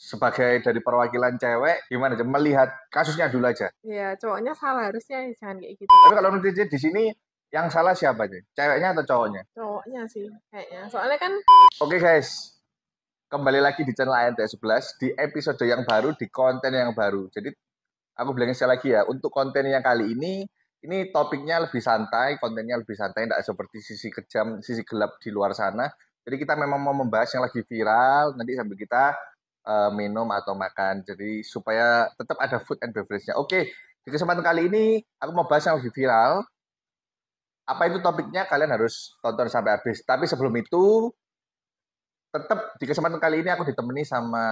sebagai dari perwakilan cewek, gimana aja melihat kasusnya dulu aja. Ya, cowoknya salah harusnya jangan kayak gitu. Tapi kalau menurut Cici di sini yang salah siapa aja? Ceweknya atau cowoknya? Cowoknya sih kayaknya. Soalnya kan Oke guys, kembali lagi di channel ANT11 di episode yang baru, di konten yang baru. Jadi aku bilangnya sekali lagi ya, untuk konten yang kali ini topiknya lebih santai, kontennya lebih santai, tidak seperti sisi kejam, sisi gelap di luar sana. Jadi kita memang mau membahas yang lagi viral, nanti sambil kita minum atau makan. Jadi supaya tetap ada food and beverage-nya. Oke, di kesempatan kali ini aku mau bahas yang lagi viral. Apa itu topiknya? Kalian harus tonton sampai habis. Tapi sebelum itu, tetap di kesempatan kali ini aku ditemani sama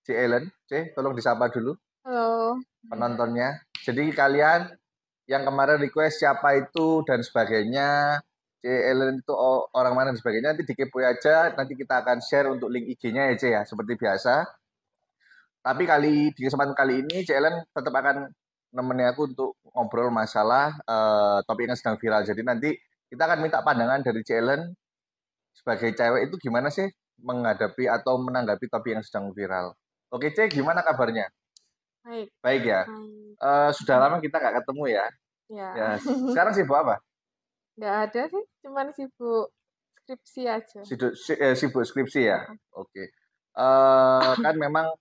C. Ellen. C, tolong disapa dulu halo. penontonnya. Jadi kalian yang kemarin request siapa itu dan sebagainya, C. Ellen itu orang mana dan sebagainya, nanti dikepoin aja, nanti kita akan share untuk link IG-nya ya C ya, seperti biasa. Tapi di kesempatan kali ini C. Ellen tetap akan nemenin aku untuk ngobrol masalah topik yang sedang viral. Jadi nanti kita akan minta pandangan dari C. Ellen sebagai cewek itu gimana sih menghadapi atau menanggapi topik yang sedang viral. Oke C, gimana kabarnya? Baik. Baik ya. Baik. Sudah lama kita nggak ketemu ya. Ya. Ya, sekarang sibuk apa? Nggak ada sih, cuman sibuk skripsi aja. Sibuk skripsi ya. Oke. Kan memang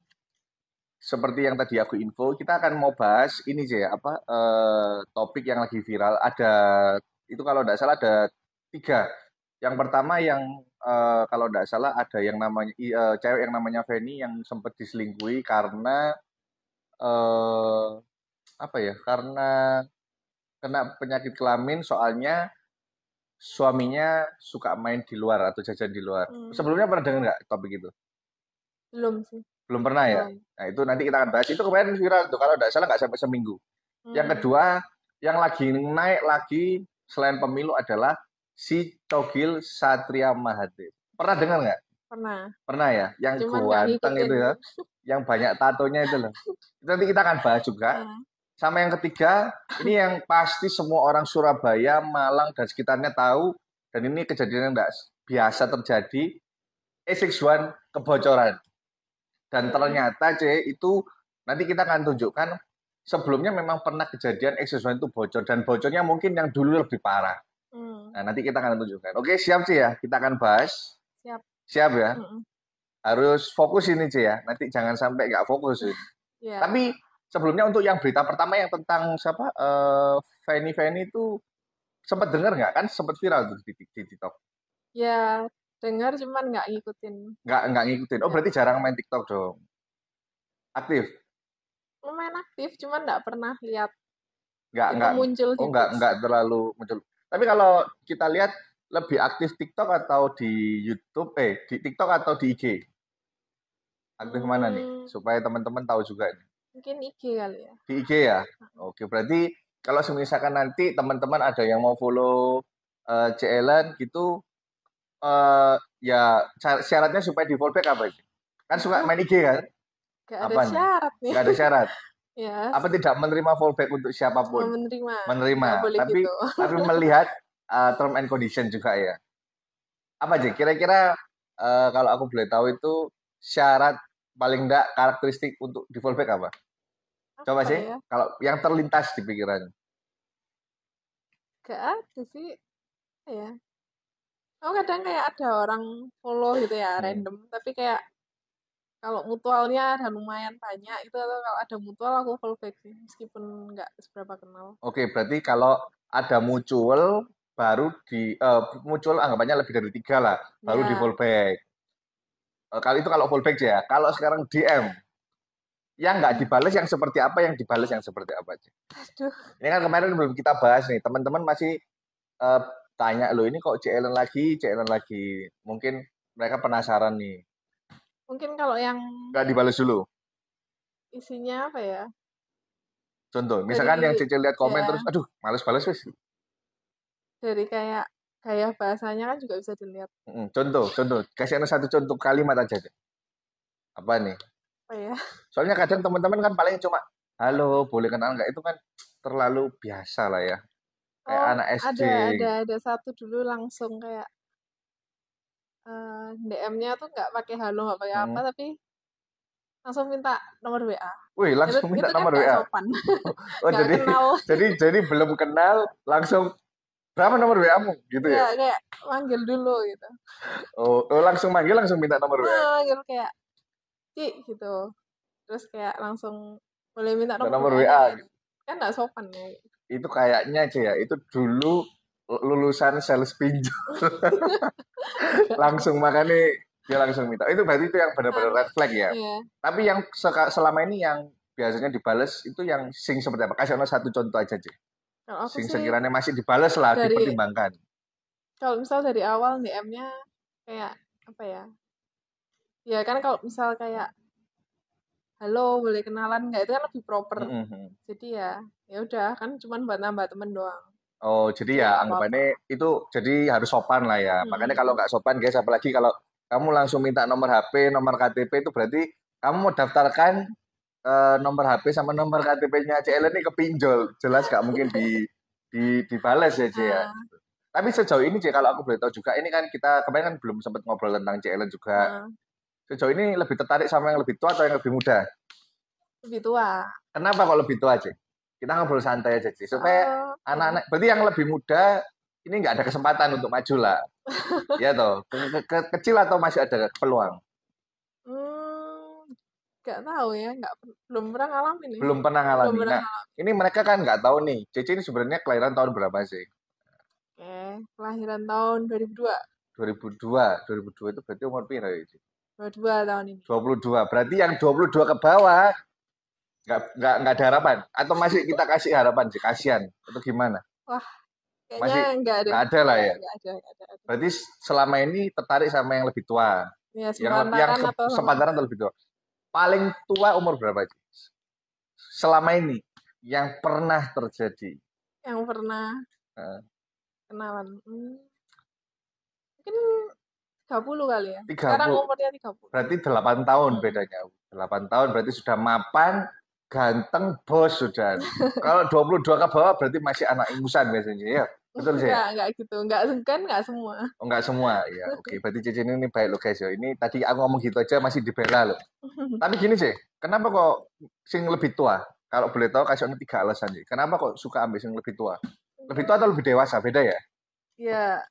seperti yang tadi aku info, kita akan mau bahas ini sih ya, apa topik yang lagi viral. Ada itu kalau tidak salah ada 3. Yang pertama yang kalau tidak salah ada yang namanya cewek yang namanya Feni yang sempat diselingkuhi karena eh, apa ya? Karena kena penyakit kelamin, soalnya suaminya suka main di luar atau jajan di luar. Sebelumnya pernah dengar nggak topik itu? Belum sih. Belum pernah ya? Belum. Nah itu nanti kita akan bahas. Itu kemarin viral tuh, kalau tidak salah nggak sampai seminggu. Yang kedua, yang lagi naik lagi selain pemilu adalah si Cogil Satria Mahathir. Pernah dengar nggak? Pernah. Pernah ya? Yang Cuman nggak ganteng ngikutin. itu ya, yang banyak tatonya itu loh. Itu nanti kita akan bahas juga. Sama yang ketiga, ini yang pasti semua orang Surabaya, Malang, dan sekitarnya tahu, dan ini kejadian yang tidak biasa terjadi, A61 kebocoran. Dan ternyata C itu nanti kita akan tunjukkan sebelumnya memang pernah kejadian A61 itu bocor, dan bocornya mungkin yang dulu lebih parah. Nah, nanti kita akan tunjukkan. Oke, siap C ya? Kita akan bahas. Siap. Siap ya? Harus fokus ini C ya, nanti jangan sampai nggak fokus. Yeah. Tapi sebelumnya untuk yang berita pertama yang tentang siapa Feni itu sempat dengar nggak? Kan sempat viral tuh di TikTok. Ya, dengar cuman nggak ngikutin. Nggak ngikutin. Oh, berarti jarang main TikTok dong. Aktif? Lumayan aktif, cuman nggak pernah lihat Nggak muncul di nggak terlalu muncul. Tapi kalau kita lihat lebih aktif TikTok atau di YouTube, di TikTok atau di IG? Aktif mana nih? Supaya teman-teman tahu juga nih. Mungkin IG kali ya. Di IG ya? Oke, berarti kalau misalkan nanti teman-teman ada yang mau follow CLN gitu, ya syaratnya supaya di fallback apa sih? Kan suka main IG kan? Gak ada syarat nih. Gak ada syarat. Yes. Apa tidak menerima fallback untuk siapapun? Menerima. Tapi gitu. Tapi melihat term and condition juga ya. Apa sih? Kira-kira kalau aku boleh tahu itu syarat paling enggak karakteristik untuk di fallback apa? Coba sih, ya? Kalau yang terlintas di pikiran. Gak ada sih. Ya. Oh, kadang kayak ada orang follow gitu ya, random. Tapi kayak kalau mutualnya ada lumayan banyak itu, atau kalau ada mutual aku fallback sih, meskipun nggak seberapa kenal. Oke, berarti kalau ada mutual baru mutual anggapannya lebih dari 3 lah, baru di fallback. Kali itu kalau fallback ya. Kalau sekarang DM, yang nggak dibales yang seperti apa, yang dibales yang seperti apa aja. Aduh. Ini kan kemarin belum kita bahas nih, teman-teman masih tanya loh, ini kok CLN lagi. Mungkin mereka penasaran nih. Mungkin kalau yang nggak dibales dulu. Isinya apa ya? Contoh, misalkan yang Cece lihat komen terus, aduh, males balas wis. Dari kayak gaya bahasanya kan juga bisa dilihat. Contoh, kasih satu contoh kalimat aja deh. Apa nih? Apa ya? Soalnya kadang teman-teman kan paling cuma halo, boleh kenal nggak, itu kan terlalu biasa lah ya. Kayak anak SD. Ada satu dulu langsung kayak DM-nya tuh nggak pakai halo, nggak pakai apa, tapi langsung minta nomor WA. Wih, langsung minta Itu kan nomor nggak WA. sopan. Oh, Nggak kenal. jadi belum kenal langsung berapa nomor WA-mu gitu ya? Iya, kayak manggil dulu gitu. Oh, langsung manggil langsung minta nomor WA. Manggil kayak, Ci, gitu. Terus kayak langsung boleh minta Minta nomor nomor WA-nya WA. gitu. Kan nggak sopan ya. Itu kayaknya aja ya, itu dulu lulusan sales pinjol. Langsung makanya dia langsung minta. Itu berarti itu yang benar-benar red flag ya. Iya. Tapi yang selama ini yang biasanya dibales itu yang sing seperti apa? Kasih satu contoh aja, Cik. Kalau aku Sing sih sekiranya masih dibales lah, dari dipertimbangkan. kalau misal dari awal DM-nya kayak apa ya? Ya kan kalau misal kayak halo boleh kenalan nggak itu kan lebih proper. Jadi ya udah kan cuman buat nambah temen doang. Oh, jadi Jadi ya nggak apa-apa. anggapannya itu jadi harus sopan lah ya. Makanya kalau nggak sopan guys, apalagi kalau kamu langsung minta nomor HP, nomor KTP itu berarti kamu mau daftarkan nomor HP sama nomor KTP-nya CL ini ke pinjol. Jelas nggak mungkin dibales ya, Ci ya. Tapi sejauh ini, Ci, kalau aku boleh tahu juga, ini kan kita kemarin kan belum sempat ngobrol tentang CL juga. Sejauh ini lebih tertarik sama yang lebih tua atau yang lebih muda? Lebih tua. Kenapa kok lebih tua, Ci? Kita ngobrol santai aja, Ci. Supaya anak-anak, berarti yang lebih muda ini nggak ada kesempatan untuk maju lah. Ya toh, kecil atau masih ada peluang? Nggak tahu ya, belum pernah ngalamin nih. Belum pernah ngalami. Nah, ini mereka kan nggak tahu nih, Cici ini sebenarnya kelahiran tahun berapa sih? Oke, kelahiran tahun 2002. 2002 itu berarti umur berapa ya, Ci? 22 tahun ini. 22. Berarti yang 22 ke bawah nggak ada harapan atau masih kita kasih harapan sih, kasihan atau gimana? Wah, kayaknya Masih nggak ada lah ya. Nggak ada. Berarti selama ini tertarik sama yang lebih tua. Ya, yang sepantaran atau lebih tua. Paling tua umur berapa, Ci? Selama ini yang pernah terjadi. Yang pernah kenalan. Mungkin 30 kali ya. 30. Sekarang umurnya 30. Berarti 8 tahun bedanya. 8 tahun berarti sudah mapan, ganteng, bos sudah. Kalau 22 ke bawah berarti masih anak ingusan biasanya ya. Betul sih? Enggak gitu. Enggak semua. Oh, enggak semua. Ya, oke. Berarti Cici ini baik loh guys ya. Ini tadi aku ngomong gitu aja masih dibela loh. Tapi gini sih, kenapa kok sing lebih tua? Kalau boleh tahu kasih 3 alasan sih. Kenapa kok suka ambil sing lebih tua? Lebih tua atau lebih dewasa? Beda ya? Iya.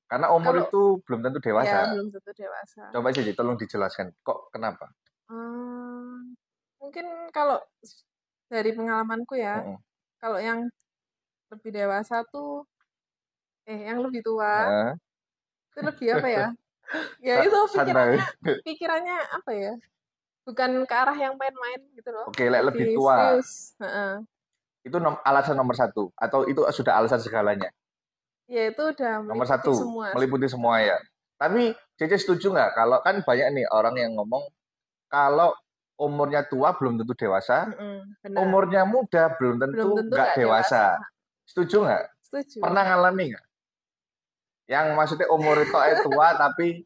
Karena umur itu belum tentu dewasa. Iya, belum tentu dewasa. Coba sih, tolong dijelaskan. Kok kenapa? Mungkin kalau dari pengalamanku ya, kalau yang lebih dewasa tuh, yang lebih tua, itu lebih apa ya? Ya itu pikirannya apa ya? Bukan ke arah yang main-main gitu loh. Oke, lebih tua. Serius. Itu alasan nomor 1 atau itu sudah alasan segalanya? Ya itu udah nomor 1 meliputi semua ya. Tapi Cece setuju nggak kalau kan banyak nih orang yang ngomong kalau umurnya tua belum tentu dewasa, umurnya muda belum tentu nggak dewasa. Setuju nggak? Setuju. Pernah ngalami nggak? Yang maksudnya umur itu tua tapi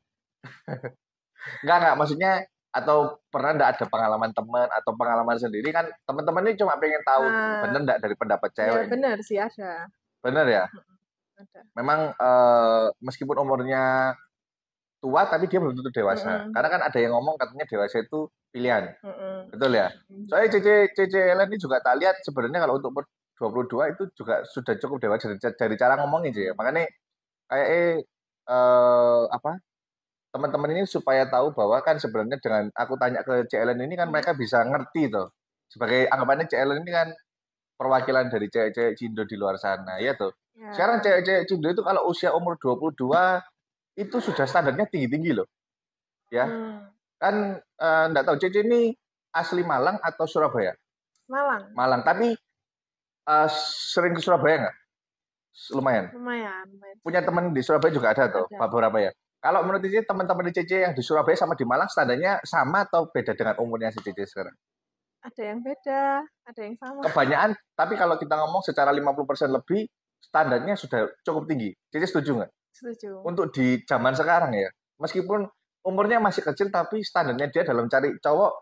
nggak maksudnya atau pernah nggak ada pengalaman teman atau pengalaman sendiri kan teman-teman ini cuma pengen tahu bener nggak dari pendapat cewek? Ya benar sih ada. Bener ya? Ada. Memang meskipun umurnya tua tapi dia belum tentu dewasa. Karena kan ada yang ngomong katanya dewasa itu pilihan. Betul ya? Soalnya CCLN ini juga tak lihat sebenarnya kalau untuk umur 22 itu juga sudah cukup dewasa dari cara ngomongnya sih ya. Makanya kayak teman-teman ini supaya tahu bahwa kan sebenarnya dengan aku tanya ke CLN ini kan mereka bisa ngerti tuh. Sebagai anggapannya CLN ini kan perwakilan dari cewek-cewek Cindo di luar sana, ya tuh. Ya. Sekarang cewek-cewek Cindo itu kalau usia umur 22 itu sudah standarnya tinggi-tinggi loh. Ya. Kan enggak tahu Cece ini asli Malang atau Surabaya? Malang, tapi sering ke Surabaya nggak? Lumayan. Punya teman di Surabaya juga ada tuh, beberapa ya. Kalau menurut Cece teman-teman di Cece yang di Surabaya sama di Malang standarnya sama atau beda dengan umurnya si Cece sekarang? Ada yang beda, ada yang sama. Kebanyakan, tapi kalau kita ngomong secara 50% lebih, standarnya sudah cukup tinggi. Cici setuju nggak? Setuju. Untuk di zaman sekarang ya, meskipun umurnya masih kecil, tapi standarnya dia dalam cari cowok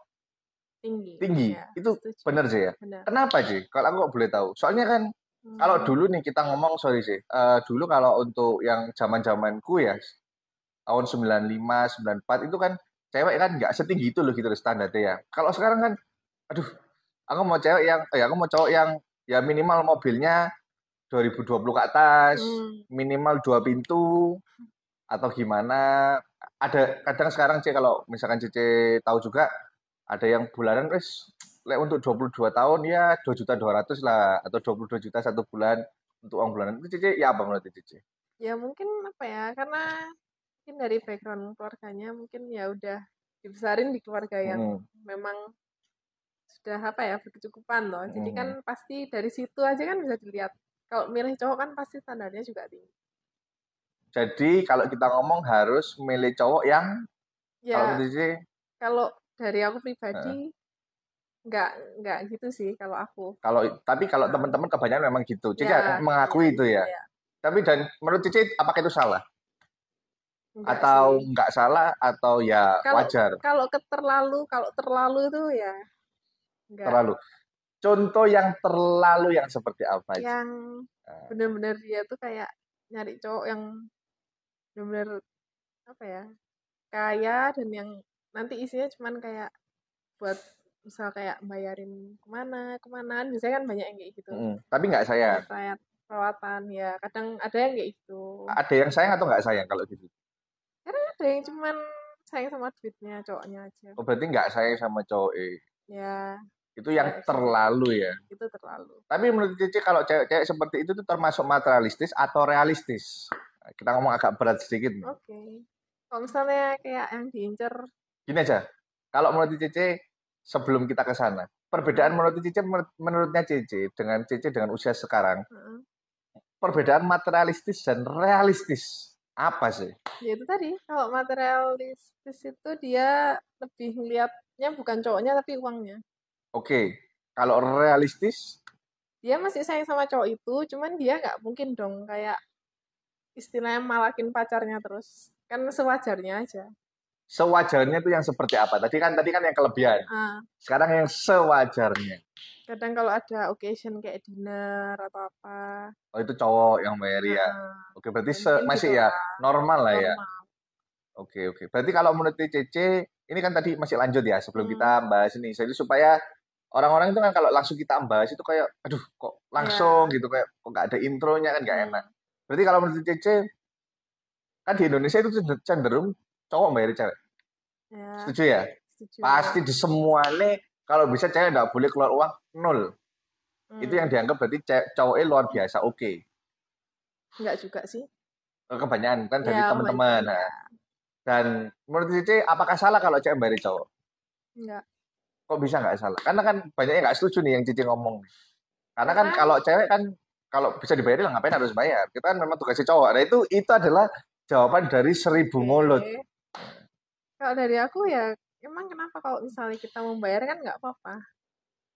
tinggi. Ya, itu benar sih ya? Benar. Kenapa sih? Kalau aku boleh tahu. Soalnya kan, kalau dulu nih kita ngomong, sorry sih, dulu kalau untuk yang zaman-zamanku ya, tahun 95, 94 itu kan cewek kan nggak setinggi itu loh gitu loh standarnya ya. Kalau sekarang kan, aduh, aku mau cewek yang, aku mau cowok yang ya minimal mobilnya 2020 ke atas, Hmm. minimal 2 pintu, atau gimana. Ada kadang sekarang kalau misalkan Cici tahu juga, ada yang bulanan wis lek untuk 22 tahun ya 2.200.000 lah, atau 22 juta satu bulan untuk uang bulanan. Itu Cici ya apa menurut Cici? Ya mungkin apa ya, karena mungkin dari background keluarganya mungkin ya udah dibesarin di keluarga yang Mm-mm, memang sudah apa ya berkecukupan loh. Jadi kan mm-mm. pasti dari situ aja kan bisa dilihat. Kalau milih cowok kan pasti standarnya juga tinggi. Jadi kalau kita ngomong harus milih cowok yang, kalau Ya menurut Cici, kalau dari aku eh, pribadi nggak nggak gitu sih kalau aku. tapi kalau Nah, teman-teman kebanyakan memang gitu. Cici ya mengakui itu gitu ya. ya. Tapi dan menurut Cici apakah itu salah? Enggak Atau sih. nggak salah atau ya Kalau wajar? kalau terlalu itu ya nggak. Terlalu. Contoh yang terlalu yang seperti apa sih? Yang bener-bener dia tuh kayak nyari cowok yang bener-bener apa ya kaya dan yang nanti isinya cuman kayak buat misal kayak bayarin kemana kemana kan biasanya kan banyak yang kayak gitu Tapi nggak sayang. buat perawatan ya kadang ada yang kayak gitu Ada yang sayang atau nggak sayang kalau gitu? karena ada yang cuman sayang sama duitnya cowoknya aja Oh, berarti nggak sayang sama cowok. ya Itu ya yang seperti itu terlalu ya. itu terlalu Tapi menurut Cici kalau cewek-cewek seperti itu tuh termasuk materialistis atau realistis? Nah, kita ngomong agak berat sedikit nih. oke kalau misalnya kayak yang diincer Gini aja. Kalau menurut Cici, sebelum kita ke sana, perbedaan hmm, menurut Cici, menurutnya Cici dengan usia sekarang, hmm. perbedaan materialistis dan realistis apa sih? Ya itu tadi kalau materialistis itu dia lebih ngeliatnya bukan cowoknya tapi uangnya Oke, kalau realistis, dia masih sayang sama cowok itu cuman dia nggak mungkin dong kayak istilahnya malakin pacarnya terus kan sewajarnya aja sewajarnya itu yang seperti apa? Tadi kan yang kelebihan. ah Sekarang yang sewajarnya. kadang kalau ada occasion kayak dinner atau apa Oh, itu cowok yang bayar ya. ah, Oke, berarti ya mungkin masih ya gitulah normal lah ya. normal Oke. Berarti kalau menurut TCC, ini kan tadi masih lanjut ya sebelum hmm, kita bahas ini. Jadi supaya orang-orang itu kan kalau langsung kita bahas itu kayak, aduh kok langsung ya gitu, kayak kok nggak ada intronya kan nggak enak. hmm, Berarti kalau menurut TCC, kan di Indonesia itu cenderung cowok bayar cewek. ya Setuju ya? setuju ya Pasti di semua nih, kalau bisa cewek nggak boleh keluar uang nol. Itu yang hmm, dianggap berarti cowoknya luar biasa. Oke. nggak juga sih Kebanyakan kan dari ya teman-teman. kebanyakan ya Nah, dan menurut Cici, apakah salah kalau cewek bayar cowok? nggak Kok bisa nggak salah? Karena kan banyaknya nggak setuju nih yang Cici ngomong. Karena kan karena kalau cewek kan kalau bisa dibayarin lah ngapain harus bayar? Kita kan memang tugasnya cowok. Nah itu adalah jawaban dari 1.000 mulut. oke kalau dari aku ya emang kenapa kalau misalnya kita membayar kan nggak apa-apa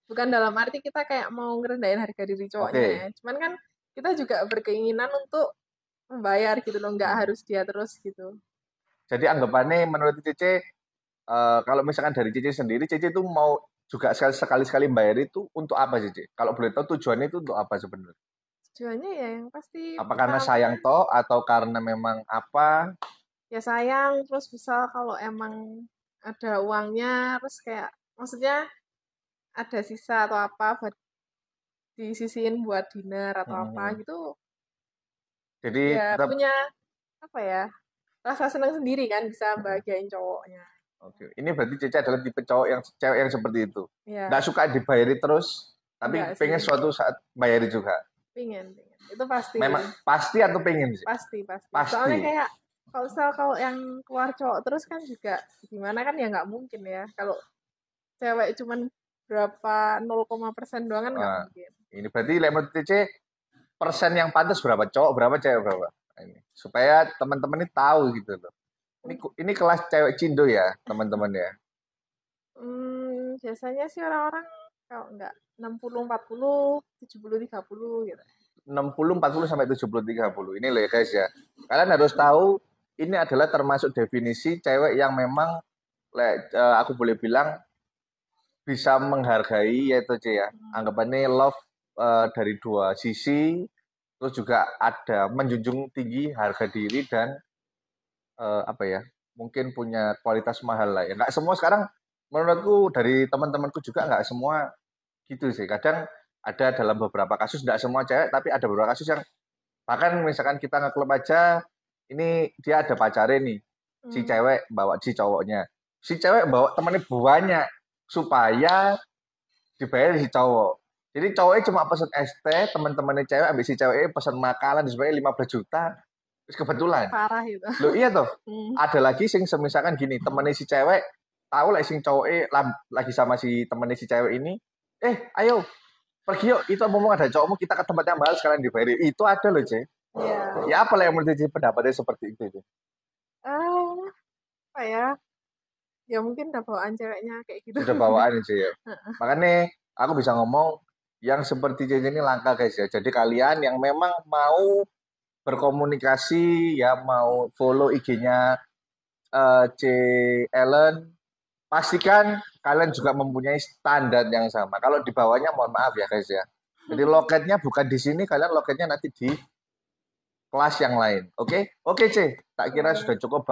bukan dalam arti kita kayak mau ngerendahin harga diri cowoknya ya Oke. cuman kan kita juga berkeinginan untuk membayar gitu loh nggak Hmm. harus dia terus gitu Jadi anggapannya menurut Cici, kalau misalkan dari Cici sendiri, Cici itu mau juga sekali-sekali bayar itu untuk apa Cici? Kalau boleh tahu tujuannya itu untuk apa sebenarnya? tujuannya ya yang pasti Apa karena pertama sayang toh atau karena memang apa? ya sayang terus bisa kalau emang ada uangnya terus kayak maksudnya ada sisa atau apa buat disisihin buat dinner atau apa Hmm. gitu Jadi ya tetap punya apa ya rasa senang sendiri kan bisa bahagiain cowoknya oke. Ini berarti Cici adalah tipe cewek yang seperti itu. Nggak ya suka dibayari terus, tapi enggak pengen sih suatu saat bayari juga. pingin itu pasti Memang pasti atau pengen sih? pasti soalnya Pasti. kayak kalau yang keluar cowok terus kan juga gimana kan ya nggak mungkin ya kalau cewek cuman berapa 0,% doang kan nggak Wah, mungkin ini berarti lemon TC persen yang pantas berapa? Cowok berapa, cewek berapa? Nah, ini. Supaya teman-teman ini tahu gitu loh. Ini kelas cewek Cindo ya, teman-teman ya. biasanya sih orang-orang kalau nggak 60-40 70-30 gitu 60-40 sampai 70-30. Ini loh ya guys ya. Kalian harus tahu ini adalah termasuk definisi cewek yang memang aku boleh bilang bisa menghargai yaitu C ya. hmm. Anggapannya love dari dua sisi, terus juga ada menjunjung tinggi harga diri dan apa ya? mungkin punya kualitas mahal lah ya. Nggak semua sekarang menurutku dari teman-temanku juga nggak semua gitu sih. Kadang ada dalam beberapa kasus nggak semua cewek, tapi ada beberapa kasus yang bahkan misalkan kita ngeklub aja, ini dia ada pacarnya nih, si cewek bawa si cowoknya, si cewek bawa temennya banyak supaya dibayar si cowok. Jadi cowoknya cuma pesen es teh, teman-temannya cewek ambil si cewek pesen makanan disebutnya 15 juta. Terus kebetulan. Parah itu. Loh iya toh. Ada lagi sing semisalkan gini, temennya si cewek tahu lah sing cowoknya lagi sama si temennya si cewek ini, ayo pergi yuk, itu ngomong ada cowokmu, kita ke tempat yang mahal sekalian dibayar. Itu ada loh, Ce. Iya. Ya apa lah yang menurut Cici pendapatnya seperti itu, Ce? Apa ya? Ya mungkin udah bawaan ceweknya kayak gitu. Sudah bawaan sih ya. Makanya aku bisa ngomong yang seperti Cici ini langka guys ya. Jadi kalian yang memang mau berkomunikasi ya, mau follow IG-nya C Ellen, pastikan kalian juga mempunyai standar yang sama. Kalau di bawahnya mohon maaf ya guys ya. Jadi loketnya bukan di sini, kalian loketnya nanti di kelas yang lain. Oke? Oke, C. Tak kira sudah cukup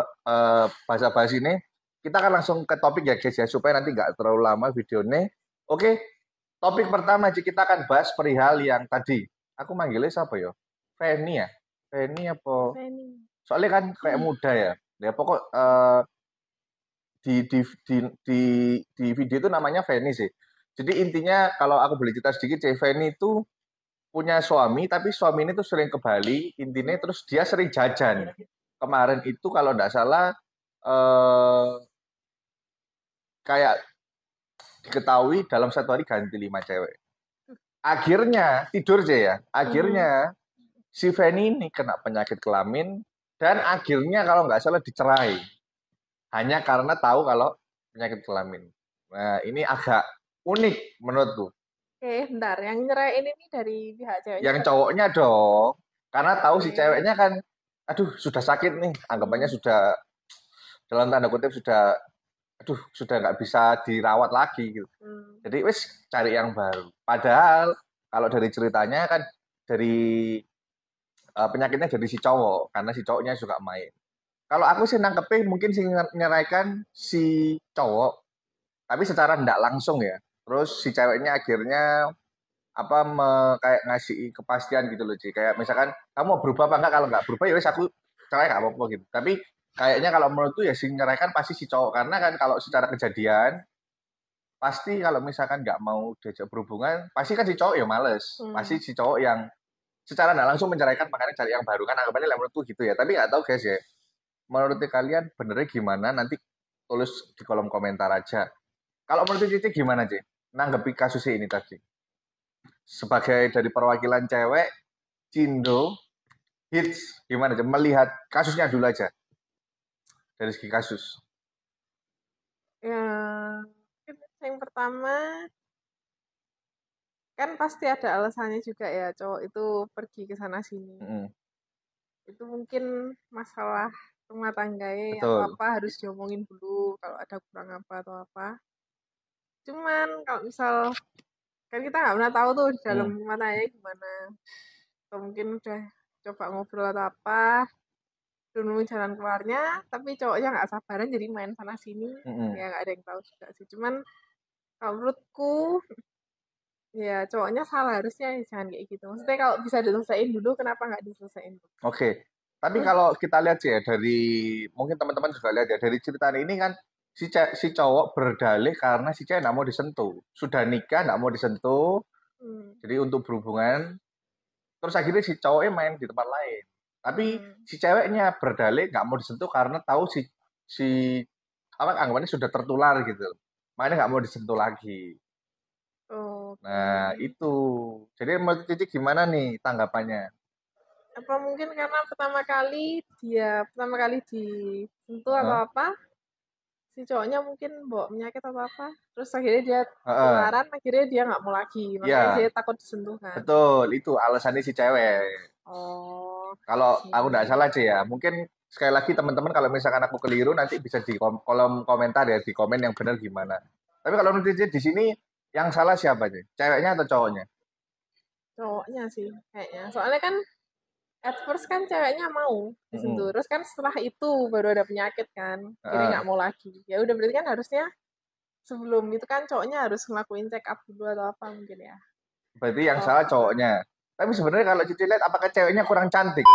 bahasa-bahasa ini. Kita akan langsung ke topik ya guys ya, supaya nanti nggak terlalu lama videonya. Oke? Topik pertama, C, kita akan bahas perihal yang tadi. Aku manggilnya siapa ya? Feni ya? Feni apa? Feni. Soalnya kan kayak muda ya. Ya pokok di video itu namanya Feni sih. Jadi intinya kalau aku boleh cerita sedikit, Feni itu punya suami, tapi suami ini tuh sering ke Bali, intinya terus dia sering jajan. Kemarin itu kalau nggak salah kayak diketahui dalam satu hari ganti 5 cewek. Akhirnya tidur aja ya. Akhirnya si Feni ini kena penyakit kelamin dan akhirnya kalau nggak salah dicerai. Hanya karena tahu kalau penyakit kelamin. Nah, ini agak unik menurutku. Oke, bentar. Yang nyerahin ini dari pihak ceweknya. Yang cowoknya dong. Karena tahu si ceweknya kan, aduh sudah sakit nih. Anggapannya sudah, dalam tanda kutip sudah, aduh sudah nggak bisa dirawat lagi gitu. Jadi wes cari yang baru. Padahal kalau dari ceritanya kan dari penyakitnya dari si cowok. Karena si cowoknya suka main. Kalau aku sih nangkepnya mungkin sih nyeraikan si cowok, tapi secara tidak langsung ya. Terus si ceweknya akhirnya apa kayak ngasih kepastian gitu loh, Ci. Kayak misalkan kamu mau berubah apa enggak, kalau enggak berubah ya wes aku cerai enggak apa-apa gitu. Tapi kayaknya kalau menurutku ya sih nyeraikan pasti si cowok, karena kan kalau secara kejadian pasti kalau misalkan nggak mau diajak berhubungan, pasti kan si cowok ya males. Pasti si cowok yang secara nggak langsung menceraikan, makanya cari yang baru kan anggapannya menurutku gitu ya. Tapi nggak tahu guys ya. Menurut kalian benernya gimana? Nanti tulis di kolom komentar aja. Kalau menurut Cici gimana, Ci? Nanggepi kasus ini tadi. Sebagai dari perwakilan cewek, Cindo, hits, gimana, Ci? Melihat kasusnya dulu aja. Dari segi kasus. Ya, yang pertama, kan pasti ada alasannya juga ya, cowok itu pergi ke sana sini. Itu mungkin masalah rumah tangga ya, apa harus diomongin dulu kalau ada kurang apa atau apa. Cuman kalau misal kan kita nggak pernah tahu tuh di dalam rumah tangga gimana. Atau mungkin udah coba ngobrol atau apa, dulu jalan keluarnya, tapi cowoknya nggak sabaran jadi main sana sini. Ya nggak ada yang tahu juga sih. Cuman kalau menurutku ya cowoknya salah, harusnya jangan kayak gitu. Maksudnya kalau bisa diselesaikan dulu, kenapa nggak diselesaikan dulu? Oke. Tapi kalau kita lihat sih ya, dari mungkin teman-teman juga lihat ya, dari cerita ini kan si cowok berdalih karena si cewek nggak mau disentuh. Sudah nikah nggak mau disentuh, jadi untuk berhubungan. Terus akhirnya si cowoknya main di tempat lain. Tapi si ceweknya berdalih nggak mau disentuh karena tahu si apa anggapannya sudah tertular gitu. Makanya nggak mau disentuh lagi. Nah itu. Jadi menurut Cici gimana nih tanggapannya? Apa mungkin karena pertama kali disentuh atau apa, si cowoknya mungkin bawa penyakit atau apa, terus akhirnya dia ketularan, akhirnya dia nggak mau lagi, makanya dia takut disentuh kan. Betul, itu alasannya si cewek. Kalau aku nggak salah sih ya, mungkin sekali lagi teman-teman kalau misalkan aku keliru nanti bisa di kolom komentar ya, di komen yang benar gimana. Tapi kalau menurut di sini yang salah siapa sih? Ceweknya atau cowoknya? Cowoknya sih kayaknya, soalnya kan at first kan ceweknya mau disentuh, terus kan setelah itu baru ada penyakit kan, jadi nggak mau lagi. Ya udah berarti kan harusnya sebelum itu kan cowoknya harus ngelakuin check up dulu atau apa mungkin ya. Berarti yang Oh, salah cowoknya. Tapi sebenarnya kalau Cici lihat apakah ceweknya kurang cantik?